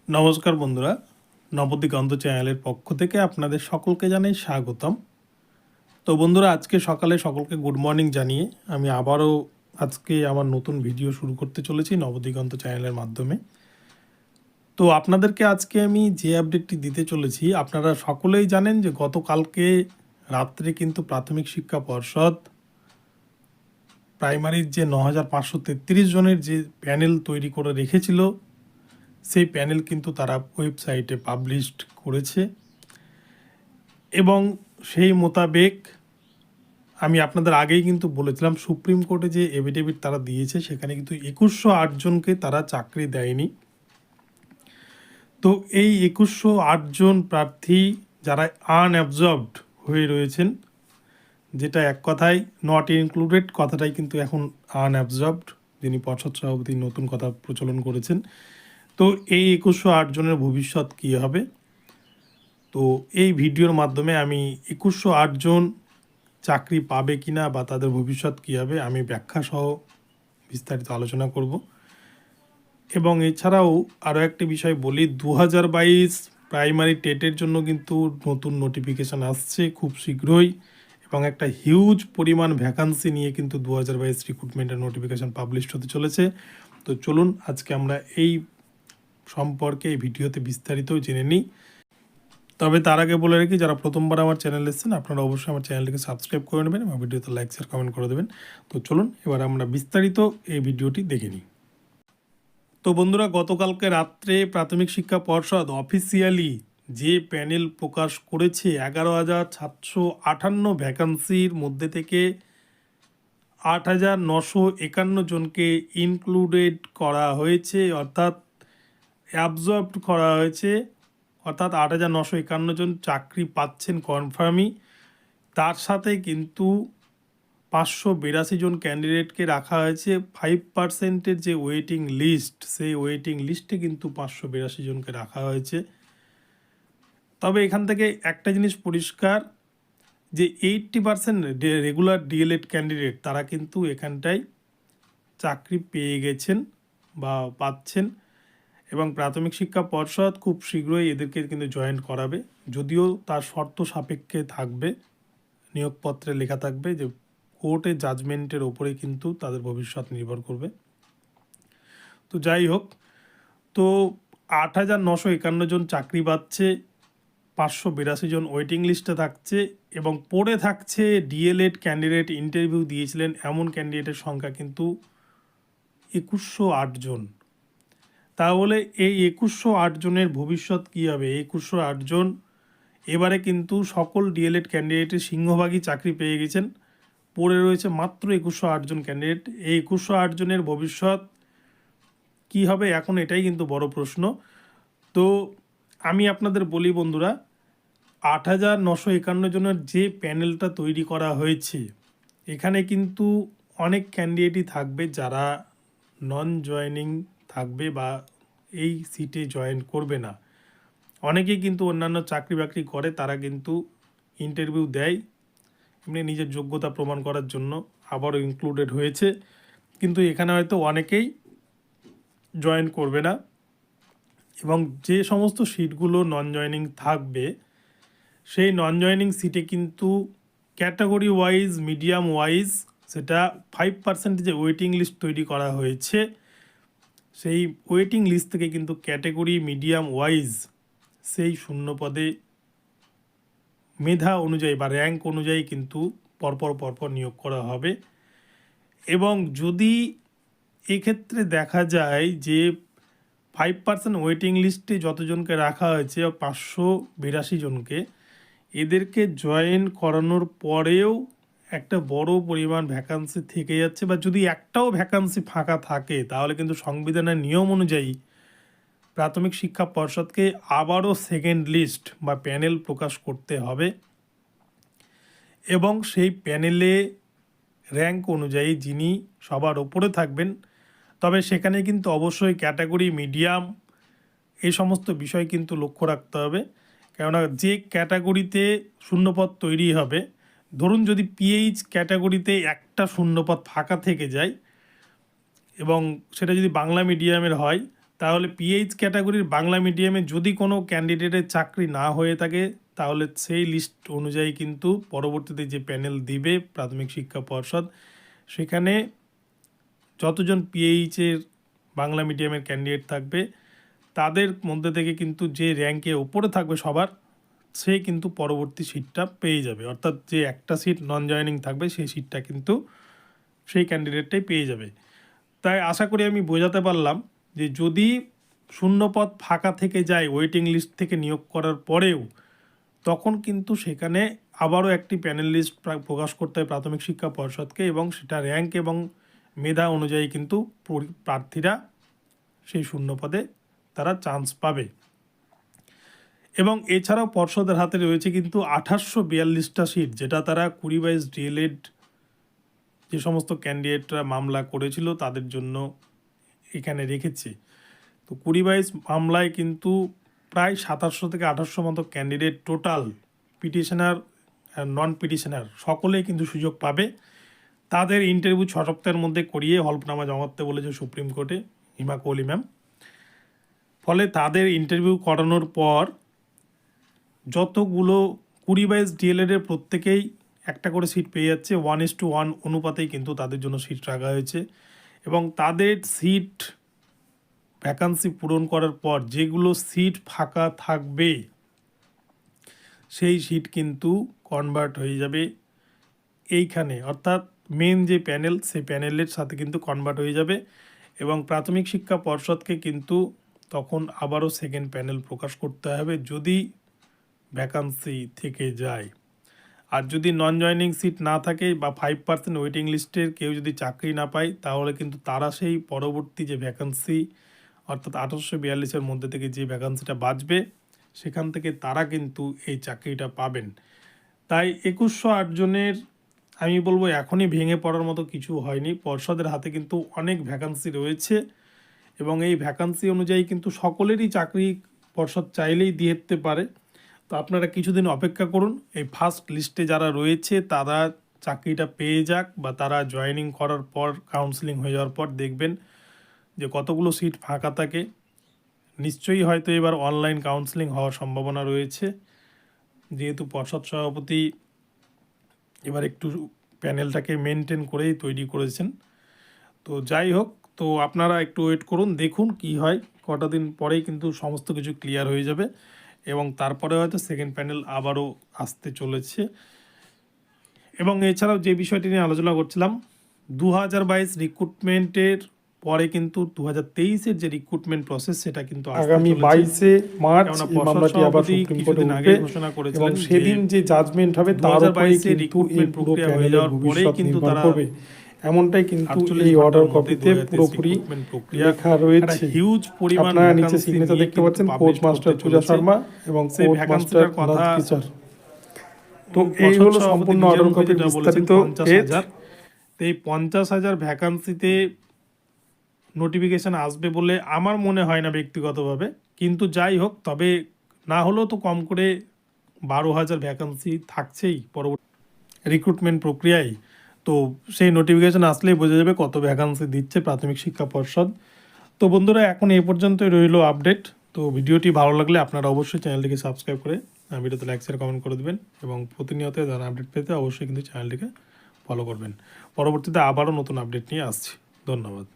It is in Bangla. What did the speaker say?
নমস্কার বন্ধুরা, নবদিগন্ত চ্যানেলের পক্ষ থেকে আপনাদের সকলকে জানাই স্বাগতম। তো বন্ধুরা, আজকে সকালে সকলকে গুড মর্নিং জানিয়ে আমি আবারও আজকে আমার নতুন ভিডিও শুরু করতে চলেছি নবদিগন্ত চ্যানেলের মাধ্যমে। তো আপনাদেরকে আজকে আমি যে আপডেটটি দিতে চলেছি, আপনারা সকলেই জানেন যে গতকালকে রাত্রে কিন্তু প্রাথমিক শিক্ষা পর্ষদ প্রাইমারির যে ৯,৫৩৩ জনের যে প্যানেল তৈরি করে রেখেছিল, সেই প্যানেল কিন্তু তারা ওয়েবসাইটে পাবলিশড করেছে এবং সেই মোতাবেক আমি আপনাদের আগেই কিন্তু বলেছিলাম সুপ্রিম কোর্টে যে এফিডেভিট তারা দিয়েছে সেখানে কিন্তু ২১০৮ জনকে তারা চাকরি দেয়নি। তো এই ২১০৮ জন প্রার্থী যারা আনঅ্যাবজর্বড হয়ে রয়েছেন, যেটা এক কথায় নট ইনক্লুডেড কথাটাই কিন্তু এখন আনঅ্যাবজর্বড, যিনি পর্ষদ সভাপতি নতুন কথা প্রচলন করেছেন। তো এই ২১০৮ জনের ভবিষ্যৎ কী হবে, তো এই ভিডিওর মাধ্যমে আমি ২১০৮ জন চাকরি পাবে কি না বা তাদের ভবিষ্যৎ কী হবে আমি ব্যাখ্যা সহ বিস্তারিত আলোচনা করব। এবং এছাড়াও আরও একটি বিষয় বলি, ২০২২ প্রাইমারি টেটের জন্য কিন্তু নতুন নোটিফিকেশান আসছে খুব শীঘ্রই এবং একটা হিউজ পরিমাণ ভ্যাকান্সি নিয়ে কিন্তু ২০২২ রিক্রুটমেন্টের নোটিফিকেশান পাবলিশ হতে চলেছে। তো চলুন আজকে আমরা এই সম্পর্কে এই ভিডিওতে বিস্তারিত জেনে নিই। তবে তার আগে বলে রাখি, যারা প্রথমবার আমার চ্যানেল এসেছেন আপনারা অবশ্যই আমার চ্যানেলটিকে সাবস্ক্রাইব করে নেবেন এবং ভিডিওতে লাইক শেয়ার কমেন্ট করে দেবেন। তো চলুন এবার আমরা বিস্তারিত এই ভিডিওটি দেখে নিই। তো বন্ধুরা, গতকালকে রাত্রে প্রাথমিক শিক্ষা পর্ষদ অফিসিয়ালি যে প্যানেল প্রকাশ করেছে ১১,৭৫৮ ভ্যাকান্সির মধ্যে থেকে ৮,৯৫১ জনকে ইনক্লুডেড করা হয়েছে, অর্থাৎ অ্যাবজর্বড করা হয়েছে, অর্থাৎ ৮,৯৫১ জন চাকরি পাচ্ছেন কনফার্মই। তার সাথে কিন্তু ৫৮২ জন ক্যান্ডিডেটকে রাখা হয়েছে 5%-এর যে ওয়েটিং লিস্ট, সেই ওয়েটিং লিস্টে কিন্তু ৫৮২ জনকে রাখা হয়েছে। তবে এখান থেকে একটা জিনিস পরিষ্কার যে 80% রেগুলার ডিএলএড ক্যান্ডিডেট তারা কিন্তু এখানটায় চাকরি পেয়ে গেছেন বা পাচ্ছেন এবং প্রাথমিক শিক্ষা পর্ষদ খুব শীঘ্রই এদেরকে কিন্তু জয়েন করাবে, যদিও তার শর্ত সাপেক্ষে থাকবে, নিয়োগপত্রে লেখা থাকবে যে কোর্টের জাজমেন্টের ওপরে কিন্তু তাদের ভবিষ্যৎ নির্ভর করবে। তো যাই হোক, তো ৮,৯৫১ জন চাকরি পাচ্ছে, ৫৮২ জন ওয়েটিং লিস্টে থাকছে এবং পড়ে থাকছে ডিএলএড ক্যান্ডিডেট ইন্টারভিউ দিয়েছিলেন এমন ক্যান্ডিডেটের সংখ্যা কিন্তু ২১০৮ জন। তাহলে এই ২১০৮ জনের ভবিষ্যৎ কী হবে? ২১০৮ জন এবারে কিন্তু সকল ডিএলএড ক্যান্ডিডেটের সিংহভাগই চাকরি পেয়ে গেছেন, পড়ে রয়েছে মাত্র ২১০৮ জন ক্যান্ডিডেট। এই ২১০৮ জনের ভবিষ্যৎ কী হবে এখন এটাই কিন্তু বড় প্রশ্ন। তো আমি আপনাদের বলি বন্ধুরা, ৮,৯৫১ জনের যে প্যানেলটা তৈরি করা হয়েছে এখানে কিন্তু অনেক ক্যান্ডিডেটই থাকবে যারা নন জয়েনিং থাকবে বা এই সিটে জয়েন করবে না। অনেকেই কিন্তু অন্যান্য চাকরি বাকরি করে, তারা কিন্তু ইন্টারভিউ দেয় এমনি নিজের যোগ্যতা প্রমাণ করার জন্য, আবারও ইনক্লুডেড হয়েছে, কিন্তু এখানে হয়তো অনেকেই জয়েন করবে না। এবং যে সমস্ত সিটগুলো নন জয়েনিং থাকবে সেই নন জয়েনিং সিটে কিন্তু ক্যাটাগরি ওয়াইজ, মিডিয়াম ওয়াইজ, সেটা 5% যে ওয়েটিং লিস্ট তৈরি করা হয়েছে সেই ওয়েটিং লিস্ট থেকে কিন্তু ক্যাটাগরি মিডিয়াম ওয়াইজ সেই শূন্য পদে মেধা অনুযায়ী বা র্যাঙ্ক অনুযায়ী কিন্তু পরপর নিয়োগ করা হবে। এবং যদি এক্ষেত্রে দেখা যায় যে 5% ওয়েটিং লিস্টে যতজনকে রাখা হয়েছে ৫৮২ জনকে, এদেরকে জয়েন করানোর পরেও একটা বড় পরিমাণ ভ্যাকান্সি থেকে যাচ্ছে, বা যদি একটাও ভ্যাকান্সি ফাঁকা থাকে তাহলে কিন্তু সংবিধানের নিয়ম অনুযায়ী প্রাথমিক শিক্ষা পর্ষদকে আবারও সেকেন্ড লিস্ট বা প্যানেল প্রকাশ করতে হবে এবং সেই প্যানেলে র্যাঙ্ক অনুযায়ী যিনি সবার ওপরে থাকবেন, তবে সেখানে কিন্তু অবশ্যই ক্যাটাগরি, মিডিয়াম এই সমস্ত বিষয় কিন্তু লক্ষ্য রাখতে হবে। কেননা যে ক্যাটাগরিতে শূন্যপদ তৈরি হবে, ধরুন যদি পিএইচ ক্যাটাগরিতে একটা শূন্যপদ ফাঁকা থেকে যায় এবং সেটা যদি বাংলা মিডিয়ামের হয় তাহলে পিএইচ ক্যাটাগরির বাংলা মিডিয়ামে যদি কোনো ক্যান্ডিডেটের চাকরি না হয়ে থাকে তাহলে সেই লিস্ট অনুযায়ী কিন্তু পরবর্তীতে যে প্যানেল দিবে প্রাথমিক শিক্ষা পর্ষদ, সেখানে যতজন পিএইচের বাংলা মিডিয়ামের ক্যান্ডিডেট থাকবে তাদের মধ্যে থেকে কিন্তু যে র্যাঙ্কে ওপরে থাকবে সবার, সে কিন্তু পরবর্তী সিটটা পেয়ে যাবে। অর্থাৎ যে একটা সিট নন জয়েনিং থাকবে সেই সিটটা কিন্তু সেই ক্যান্ডিডেটটাই পেয়ে যাবে। তাই আশা করি আমি বোঝাতে পারলাম যে যদি শূন্যপদ ফাঁকা থেকে যায় ওয়েটিং লিস্ট থেকে নিয়োগ করার পরেও, তখন কিন্তু সেখানে আবারও একটি প্যানেল লিস্ট প্রকাশ করতে হয় প্রাথমিক শিক্ষা পর্ষদকে, এবং সেটা র্যাঙ্ক এবং মেধা অনুযায়ী কিন্তু প্রার্থীরা সেই শূন্যপদে তারা চান্স পাবে। এবং এছাড়াও পর্ষদের হাতে রয়েছে কিন্তু 2842টা সিট, যেটা তারা 2022 ডিএলএড যে সমস্ত ক্যান্ডিডেটরা মামলা করেছিল তাদের জন্য এখানে রেখেছে। তো 2022 মামলায় কিন্তু প্রায় 2700 থেকে 2800 মতো ক্যান্ডিডেট, টোটাল পিটিশনার নন পিটিশনার সকলেই কিন্তু সুযোগ পাবে। তাদের ইন্টারভিউ 6 সপ্তাহের মধ্যে করিয়ে হলফনামা জমা দিতে বলেছে সুপ্রিম কোর্টে হিমা কোহলি ম্যাম। ফলে তাদের ইন্টারভিউ করানোর পর যতগুলো 2022 ডিএলএডের প্রত্যেকেই একটা করে সিট পেয়ে যাচ্ছে, 1:1 অনুপাতেই কিন্তু তাদের জন্য সিট রাখা হয়েছে। এবং তাদের সিট ভ্যাকান্সি পূরণ করার পর যেগুলো সিট ফাঁকা থাকবে সেই সিট কিন্তু কনভার্ট হয়ে যাবে এইখানে, অর্থাৎ মেন যে প্যানেল সেই প্যানেলের সাথে কিন্তু কনভার্ট হয়ে যাবে। এবং প্রাথমিক শিক্ষা পর্ষদকে কিন্তু তখন আবারও সেকেন্ড প্যানেল প্রকাশ করতে হবে যদি ভ্যাকান্সি থেকে যায়। আর যদি নন জয়নিং সিট না থাকে বা 5% ওয়েটিং লিস্টের কেউ যদি চাকরি না পায়, তাহলে কিন্তু তারা সেই পরবর্তী যে ভ্যাকান্সি অর্থাৎ 1842-এর মধ্যে থেকে যে ভ্যাকান্সিটা বাঁচবে সেখান থেকে তারা কিন্তু এই চাকরিটা পাবেন। তাই 2108 জনের আমি বলবো এখনই ভেঙে পড়ার মতো কিছু হয়নি। পর্ষদের হাতে কিন্তু অনেক ভ্যাকান্সি রয়েছে এবং এই ভ্যাকান্সি অনুযায়ী কিন্তু সকলেরই চাকরি পর্ষদ চাইলেই দিয়ে দিতে পারে। তো আপনারা কিছুদিন অপেক্ষা করুন, এই ফার্স্ট লিস্টে যারা রয়েছে তারা চাকরিটা পেয়ে যাক, বা তারা জয়েনিং করার পর কাউন্সেলিং হয়ে যাওয়ার পর দেখবেন যে কতগুলো সিট ফাঁকা থাকে। নিশ্চয়ই হয়তো এবার অনলাইন কাউন্সেলিং হওয়ার সম্ভাবনা রয়েছে, যেহেতু পর্ষদ সভাপতি এবার একটু প্যানেলটাকে মেনটেন করেই তৈরি করেছেন। তো যাই হোক, তো আপনারা একটু ওয়েট করুন, দেখুন কি হয়। কটা দিন পরেই কিন্তু সমস্ত কিছু ক্লিয়ার হয়ে যাবে এবং তারপরে হয়তো সেকেন্ড প্যানেল আবারও আসতে চলেছে। এবং এছাড়াও যে বিষয়টি নিয়ে আলোচনা করছিলাম, 2022 রিক্রুটমেন্টের পরে কিন্তু 2023-এর যে রিক্রুটমেন্ট প্রসেস সেটা কিন্তু আগামী 22শে মার্চ এই মামলাটি আবার সুপ্রিম কোর্টে উঠবে ঘোষণা এবং করেছিলেন সেদিন যে জাজমেন্ট হবে তার উপরেই কিন্তু এই পুরো প্যানেলের ভবিষ্যৎ নির্ভর করবে। এমনটাই কিন্তু এই অর্ডার কপিতে পুরোপুরি লেখা রয়েছে। হিউজ পরিমাণ আপনারা নিচে সিগনেচার দেখতে পাচ্ছেন, কোর্ট মাস্টার পূজা শর্মা এবং কোর্ট মাস্টার নথ কিশোর। তো এই হলো সম্পূর্ণ অর্ডার কপির বিস্তারিত পেজ। এই 50,000 ভ্যাকান্সিতে নোটিফিকেশান আসবে বলে আমার মনে হয় না ব্যক্তিগতভাবে, কিন্তু যাই হোক, তবে না হলেও তো কম করে 12,000 ভ্যাকান্সি থাকছেই পরবর্তী রিক্রুটমেন্ট প্রক্রিয়ায়। তো সেই নোটিফিকেশান আসলেই বোঝা যাবে কত ভ্যাকান্সি দিচ্ছে প্রাথমিক শিক্ষা পর্ষদ। তো বন্ধুরা, এখন এই পর্যন্তই রইল আপডেট। তো ভিডিওটি ভালো লাগলে আপনারা অবশ্যই চ্যানেলটিকে সাবস্ক্রাইব করে ভিডিওতে লাইক শেয়ার কমেন্ট করে দেবেন এবং প্রতিনিয়ত যারা আপডেট পেতে অবশ্যই কিন্তু চ্যানেলটিকে ফলো করবেন। পরবর্তীতে আবারও নতুন আপডেট নিয়ে আসছি। ধন্যবাদ।